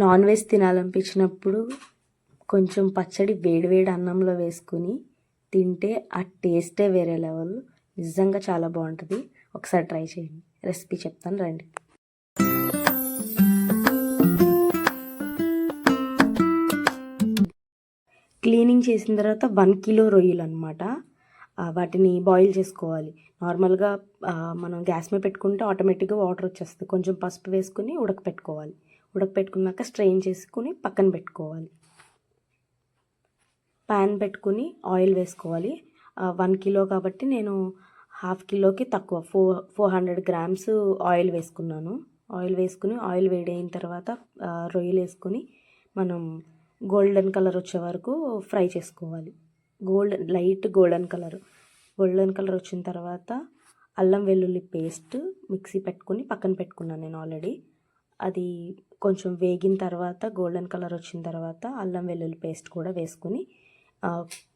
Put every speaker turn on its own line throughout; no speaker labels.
Non veg తినాలనిపించినప్పుడు కొంచెం పచ్చడి వేడివేడి అన్నంలో వేసుకుని తింటే ఆ టేస్టే వేరే లెవెల్. నిజంగా చాలా బాగుంటుంది. ఒకసారి ట్రై చేయండి. రెసిపీ చెప్తాను రండి. క్లీనింగ్ చేసిన తర్వాత 1 కిలో రొయ్యలు అనమాట. వాటిని బాయిల్ చేసుకోవాలి. నార్మల్గా మనం గ్యాస్ మీద పెట్టుకుంటే ఆటోమేటిక్గా వాటర్ వచ్చేస్తుంది. కొంచెం పసుపు వేసుకుని ఉడకపెట్టుకోవాలి. ఉడకపెట్టుకున్నాక స్ట్రెయిన్ చేసుకుని పక్కన పెట్టుకోవాలి. ప్యాన్ పెట్టుకుని ఆయిల్ వేసుకోవాలి. 1 కిలో కాబట్టి నేను హాఫ్ కిలోకి తక్కువ 400 గ్రామ్స్ ఆయిల్ వేసుకున్నాను. ఆయిల్ వేసుకుని ఆయిల్ వేడైన తర్వాత రొయ్యలు వేసుకుని మనం గోల్డెన్ కలర్ వచ్చే వరకు ఫ్రై చేసుకోవాలి. లైట్ గోల్డెన్ కలర్ వచ్చిన తర్వాత అల్లం వెల్లుల్లి పేస్ట్ మిక్సీ పెట్టుకుని పక్కన పెట్టుకున్నాను నేను ఆల్రెడీ. అది కొంచెం వేగిన తర్వాత గోల్డెన్ కలర్ వచ్చిన తర్వాత అల్లం వెల్లుల్లి పేస్ట్ కూడా వేసుకుని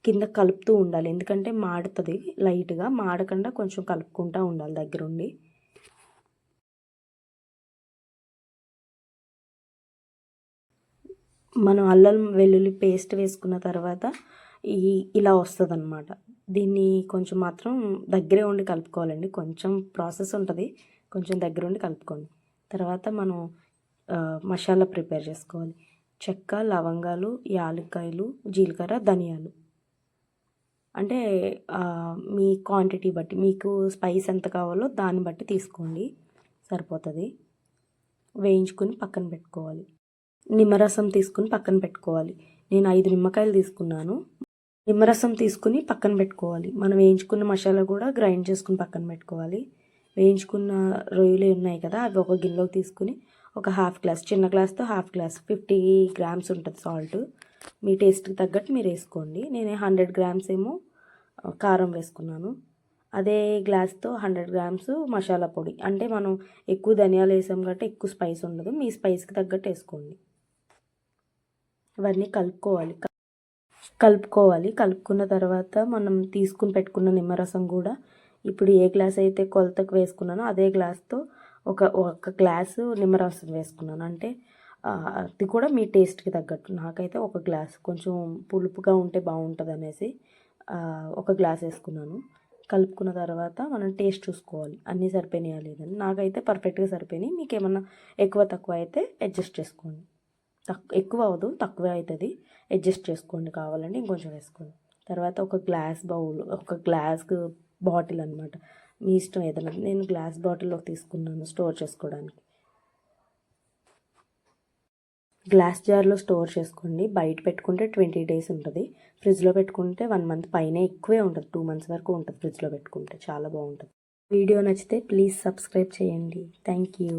కింద కలుపుతూ ఉండాలి. ఎందుకంటే మాడుతుంది, లైట్గా మాడకుండా కొంచెం కలుపుకుంటూ ఉండాలి దగ్గరుండి. మనం అల్లం వెల్లుల్లి పేస్ట్ వేసుకున్న తర్వాత ఇలా వస్తుంది అన్నమాట. దీన్ని కొంచెం మాత్రం దగ్గరే ఉండి కలుపుకోవాలండి. కొంచెం ప్రాసెస్ ఉంటుంది, కొంచెం దగ్గర ఉండి కలుపుకోండి. తర్వాత మనం మసాలా ప్రిపేర్ చేసుకోవాలి. చెక్క, లవంగాలు, యాలక్కాయలు, జీలకర్ర, ధనియాలు. అంటే మీ క్వాంటిటీ బట్టి, మీకు స్పైస్ ఎంత కావాలో దాన్ని బట్టి తీసుకోండి, సరిపోతుంది. వేయించుకుని పక్కన పెట్టుకోవాలి. నిమ్మరసం తీసుకుని పక్కన పెట్టుకోవాలి. నేను 5 నిమ్మకాయలు తీసుకున్నాను. నిమ్మరసం తీసుకుని పక్కన పెట్టుకోవాలి. మనం వేయించుకున్న మసాలా కూడా గ్రైండ్ చేసుకుని పక్కన పెట్టుకోవాలి. వేయించుకున్న రొయ్యలు ఉన్నాయి కదా, అవి ఒక గిన్నెలోకి తీసుకుని ఒక హాఫ్ గ్లాస్, చిన్న గ్లాస్తో హాఫ్ గ్లాస్ 50 గ్రామ్స్ ఉంటుంది సాల్ట్. మీ టేస్ట్కి తగ్గట్టు మీరు వేసుకోండి. నేను 100 గ్రామ్స్ ఏమో కారం వేసుకున్నాను. అదే గ్లాస్తో 100 గ్రామ్స్ మసాలా పొడి. అంటే మనం ఎక్కువ ధనియాలు వేసాం కాబట్టి ఎక్కువ స్పైస్ ఉండదు, మీ స్పైస్కి తగ్గట్టు వేసుకోండి. ఇవన్నీ కలుపుకున్న తర్వాత మనం తీసుకుని పెట్టుకున్న నిమ్మరసం కూడా ఇప్పుడు ఏ గ్లాస్ అయితే కొలతకు వేసుకున్నానో అదే గ్లాస్తో ఒక గ్లాసు నిమ్మరసం వేసుకున్నాను. అంటే అది కూడా మీ టేస్ట్కి తగ్గట్టు. నాకైతే ఒక గ్లాస్, కొంచెం పులుపుగా ఉంటే బాగుంటుంది అనేసి ఒక గ్లాస్ వేసుకున్నాను. కలుపుకున్న తర్వాత మనం టేస్ట్ చూసుకోవాలి, అన్నీ సరిపోయినాయా లేదని. నాకైతే పర్ఫెక్ట్గా సరిపోయినాయి. మీకు ఏమన్నా ఎక్కువ తక్కువ అయితే అడ్జస్ట్ చేసుకోండి. ఎక్కువ అవ్వదు, తక్కువ అవుతుంది, అడ్జస్ట్ చేసుకోండి. కావాలంటే ఇంకొంచెం వేసుకోండి. తర్వాత ఒక గ్లాస్ బాటిల్ అనమాట, మీ ఇష్టం ఏదైనా. నేను గ్లాస్ బాటిల్లో తీసుకున్నాను స్టోర్ చేసుకోవడానికి. గ్లాస్ జార్లో స్టోర్ చేసుకోండి. బయట పెట్టుకుంటే 20 days ఉంటుంది. ఫ్రిడ్జ్లో పెట్టుకుంటే 1 month పైనే, ఎక్కువే ఉంటుంది, 2 months వరకు ఉంటుంది ఫ్రిడ్జ్లో పెట్టుకుంటే. చాలా బాగుంటుంది. వీడియో నచ్చితే ప్లీజ్ సబ్స్క్రైబ్ చేయండి. Thank you.